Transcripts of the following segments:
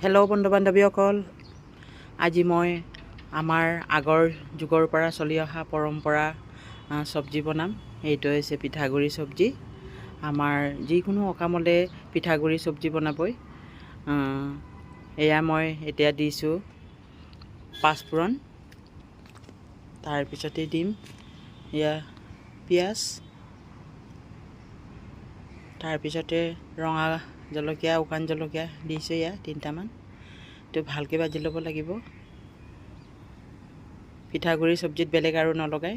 Hello' বন্ধু বান্ধৱীসকল, আজি মই আমাৰ আগৰ যুগৰ পৰা চলি অহা পৰম্পৰা চব্জি বনাম। এইটো হৈছে পিঠাগুড়ি চব্জি। আমাৰ যিকোনো সকামলে পিঠাগুড়ি চব্জি বনাবই। এয়া মই এতিয়া দিছোঁ পাঁচফোৰণ, তাৰপিছতে দিম এয়া পিঁয়াজ, তাৰপিছতে ৰঙা জলকীয়া, শুকান জলকীয়া দিছোঁ এয়া 3টামান। এইটো ভালকৈ ভাজি ল'ব লাগিব। পিঠাগুড়ি চব্জিত বেলেগ আৰু নলগাই।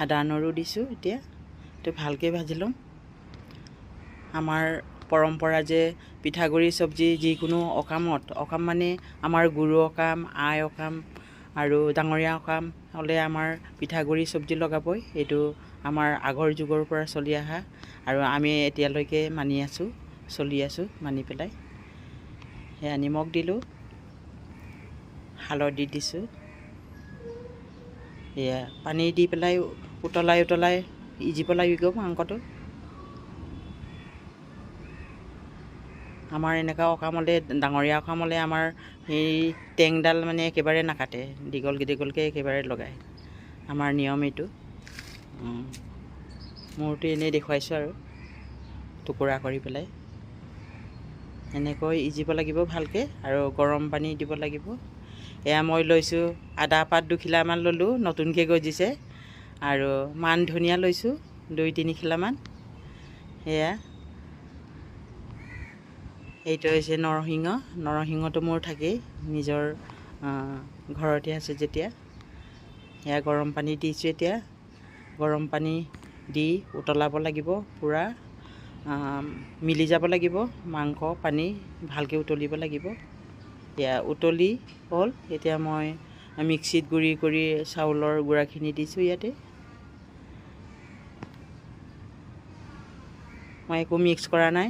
আদা নহৰু দিছোঁ। এতিয়া এইটো ভালকৈ ভাজি ল'ম। আমাৰ পৰম্পৰা যে পিঠাগুড়ি চব্জি যিকোনো অকাম মানে আমাৰ গুৰু অকাম, আই অকাম আৰু ডাঙৰীয়া অকাম হ'লে আমাৰ পিঠাগুড়ি চব্জি লগাবই। এইটো আমাৰ আগৰ যুগৰ পৰা চলি অহা আৰু আমি এতিয়ালৈকে মানি আছোঁ, চলি আছোঁ মানি পেলাই। সেয়া নিমখ দিলোঁ, হালধি দিছোঁ। এয়া পানী দি পেলাই উতলাই সিজিব লাগিব মাংসটো। আমাৰ এনেকুৱা অকামলে, ডাঙৰীয়া অকামলে আমাৰ সেই টেংডাল মানে একেবাৰে নাকাটে, দীঘলকৈ একেবাৰে লগায়। আমাৰ নিয়ম এইটো। মোৰতো এনেই দেখুৱাইছোঁ আৰু টুকুৰা কৰি পেলাই। এনেকৈ সিজিব লাগিব ভালকৈ আৰু গৰম পানী দিব লাগিব। এয়া মই লৈছোঁ আদা পাত 2 খিলামান ল'লোঁ, নতুনকৈ গজিছে। আৰু মান ধনিয়া লৈছোঁ 2-3 খিলামান। সেয়া এইটো হৈছে নৰসিংহটো মোৰ থাকেই, নিজৰ ঘৰতে আছে যেতিয়া। সেয়া গৰম পানী দিছোঁ। এতিয়া গৰম পানী দি উতলাব লাগিব, পূৰা মিলি যাব লাগিব মাংস, পানী ভালকৈ উতলিব লাগিব। এয়া উতলি হ'ল। এতিয়া মই মিক্সিত গুড়ি কৰি চাউলৰ গুড়াখিনি দিছোঁ ইয়াতে। মই একো মিক্স কৰা নাই।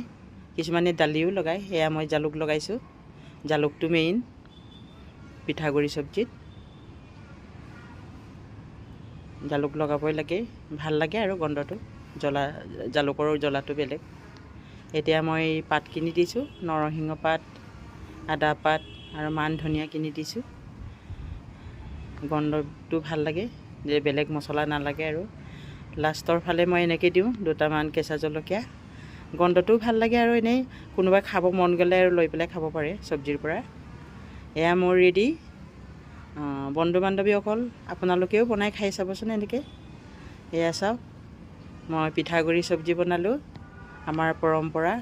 কিছুমানে দালিও লগায়, সেয়া মই জালুক লগাইছোঁ। জালুকটো মেইন পিঠাগুড়ি চব্জিত। জালুক লগাবই লাগে, ভাল লাগে আৰু গন্ধটো, জালুকৰ জ্বলাটো বেলেগ। এতিয়া মই পাতখিনি দিছোঁ, নৰসিংহ পাত, আদা পাত আৰু মান ধনিয়াখিনি দিছোঁ। গন্ধটো ভাল লাগে, যে বেলেগ মছলা নালাগে আৰু। লাষ্টৰ ফালে মই এনেকৈ দিওঁ 2টামান কেঁচা জলকীয়া। গন্ধটোও ভাল লাগে আৰু এনেই কোনোবাই খাব মন গ'লে আৰু লৈ পেলাই খাব পাৰে চব্জিৰ পৰা। এয়া মোৰ ৰেডি। বন্ধু বান্ধৱীসকল, আপোনালোকেও বনাই খাই চাবচোন এনেকৈ। এয়া চাওক, মই পিঠাগুড়ি চব্জি বনালোঁ। আমাৰ পৰম্পৰা